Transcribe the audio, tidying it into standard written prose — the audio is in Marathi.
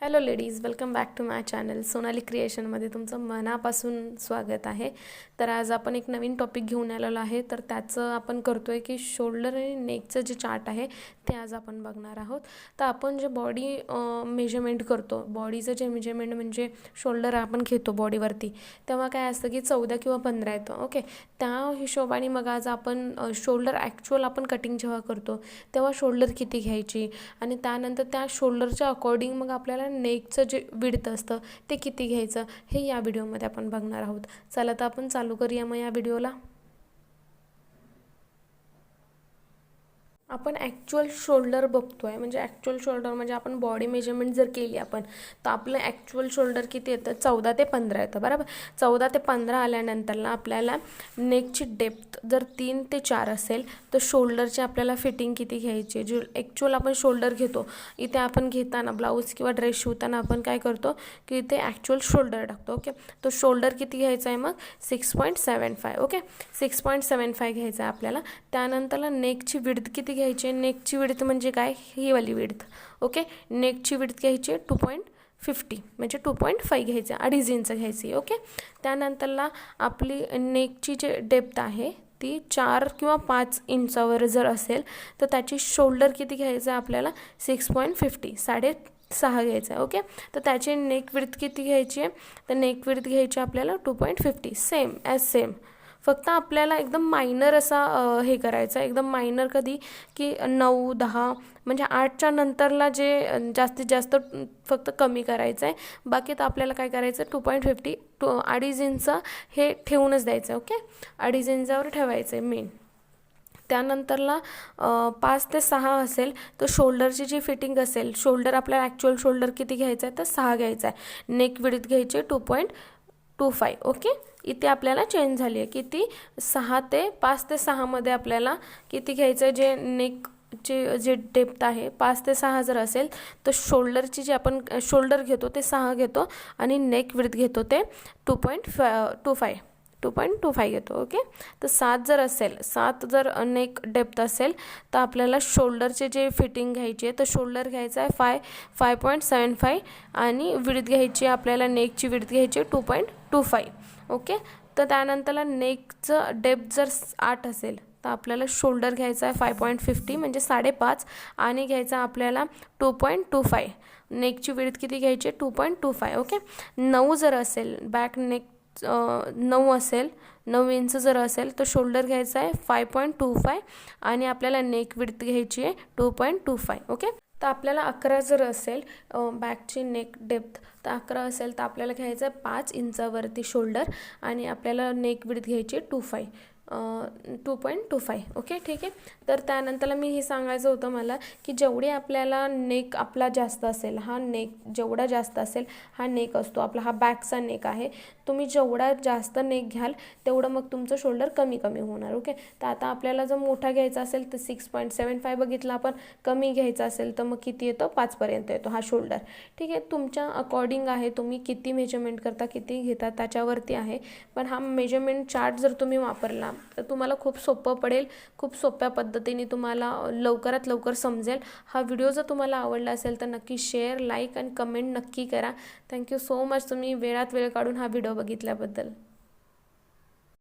Hello ladies, welcome back to my channel. Sonali क्रिएशनमध्ये तुमचं मनापासून स्वागत आहे. तर आज आपण एक नवीन टॉपिक घेऊन आलेलो आहे. तर त्याचं आपण करतो आहे की शोल्डर आणि नेकचं जे चार्ट आहे ते आज आपण बघणार आहोत. तर आपण जे बॉडी मेजरमेंट करतो, बॉडीचं जे मेजरमेंट म्हणजे शोल्डर आपण घेतो बॉडीवरती, तेव्हा काय असतं की 14 किंवा 15 येतं. ओके, त्या हिशोबाने मग आज आपण शोल्डर ॲक्च्युअल आपण कटिंग जेव्हा करतो तेव्हा शोल्डर किती घ्यायची आणि त्यानंतर त्या शोल्डरच्या अकॉर्डिंग मग आपल्याला नेकचं जे विड्थ असतं ते किती घ्यायचं हे या व्हिडिओमध्ये आपण बघणार आहोत. चला तर आपण चालू करूया मग या व्हिडिओला. आपण ॲक्च्युअल शोल्डर बघतो आहे, म्हणजे ॲक्च्युअल शोल्डर म्हणजे आपण बॉडी मेजरमेंट जर केली आपण, तर आपलं ॲक्च्युअल शोल्डर किती येतं? 14 ते 15 येतं. बरोबर, 14 ते 15 आल्यानंतरला आपल्याला नेकची डेप्थ जर 3 ते 4 असेल तर शोल्डरची आपल्याला फिटिंग किती घ्यायची, जे ॲक्च्युअल आपण शोल्डर घेतो. इथे आपण घेताना ब्लाऊज किंवा ड्रेस शिवताना आपण काय करतो की इथे ॲक्च्युअल शोल्डर टाकतो. ओके, तो शोल्डर किती घ्यायचा आहे? मग 6.75. ओके, 6.75 घ्यायचा आहे आपल्याला. त्यानंतरला नेकची विड्थ किती घ्यायची? नेकची विड्थ म्हणजे काय? ही वाली विड्थ. ओके, नेकची विड्थ घ्यायची 2.50 म्हणजे 2.5 घ्यायचं, 2.5 इंच घ्यायची. ओके, त्यानंतरला आपली नेकची जे डेप्थ आहे ती 4 किंवा 5 इंचावर जर असेल तर त्याची शोल्डर किती घ्यायचं आहे आपल्याला? 6.50, 6.5 घ्यायचं आहे. ओके, तर त्याची नेक विड्थ किती घ्यायची आहे? तर नेक विड्थ घ्यायची आपल्याला 2.50, सेम ॲज सेम. फक्त आपल्याला एकदम मायनर असा हे करायचं, एकदम मायनर कधी की 9, 10 म्हणजे 8च्या नंतरला जे जास्तीत जास्त फक्त कमी करायचं आहे. बाकी तर आपल्याला काय करायचं? 2.50 2.5 इंच हे ठेवूनच द्यायचं. ओके, 2.5 इंचावर ठेवायचं आहे मेन. त्यानंतरला 5 ते 6 असेल तर शोल्डरची जी फिटिंग असेल, शोल्डर आपल्याला ॲक्च्युअल शोल्डर किती घ्यायचं आहे? तर 6 घ्यायचं आहे. नेक विड्थ घ्यायची 2.25. ओके, इथे आपल्याला चेंज झाली आहे. किती? 6 ते 5 ते 6मध्ये आपल्याला किती घ्यायचं? जे नेकचे जे डेप्थ आहे 5 ते 6 जर असेल तर शोल्डरची जे आपण शोल्डर घेतो ते 6 घेतो आणि नेक विड्थ घेतो ते 2.25 घेतो. ओके, तर 7 जर असेल, 7 जर नेक डेप्थ असेल तर आपल्याला शोल्डरचे जे फिटिंग घ्यायची आहे तर शोल्डर घ्यायचं आहे 5.75 आणि विड्थ घ्यायची आपल्याला, नेकची विड्थ घ्यायची 2.25. ओके, तर त्यानंतरला नेकचं डेप्थ जर 8 असेल तर आपल्याला शोल्डर घ्यायचा आहे 5.50 म्हणजे 5.5 आणि घ्यायचा आपल्याला 2.25. नेकची विड्थ किती घ्यायची? 2.25. ओके, 9 जर असेल, बॅक नेक 9 असेल, 9 इंच जर असेल तर शोल्डर घ्यायचा आहे 5.25 आणि आपल्याला नेक विड्थ घ्यायची आहे 2.25. ओके, तर आपल्याला 11 जर असेल बॅकची नेक डेप्थ, तर 11 असेल तर आपल्याला घ्यायचं आहे 5 इंचावरती शोल्डर आणि आपल्याला नेक विड्थ घ्यायची आहे 2.25. ओके, ठीक आहे. तर त्यानंतरला मी हे सांगायचं होतं मला की जेवढे आपल्याला नेक आपला जास्त असेल, हा नेक जेवढा जास्त असेल, हा नेक असतो आपला, हा बॅकचा नेक आहे. तुम्ही जेवढा जास्त नेक घ्याल तेवढं मग तुमचं शोल्डर कमी कमी होणार. ओके, तर आता आपल्याला जर मोठा घ्यायचा असेल तर 6.75 बघितला आपण, कमी घ्यायचा असेल तर मग किती येतो? 5 पर्यंत येतो हा शोल्डर. ठीक आहे, तुमच्या अकॉर्डिंग आहे, तुम्ही किती मेजरमेंट करता, किती घेता त्याच्यावरती आहे. पण हा मेजरमेंट चार्ट जर तुम्ही वापरला तर तुम्हाला खूप सोपं पडेल, खूप सोप्या पद्धतीने तुम्हाला लवकरात लवकर समजेल. हा व्हिडिओ जर तुम्हाला आवडला असेल तर नक्की शेअर, लाईक आणि कमेंट नक्की करा. थँक्यू सो मच, तुम्ही वेळात वेळ काढून हा व्हिडिओ बघितल्याबद्दल.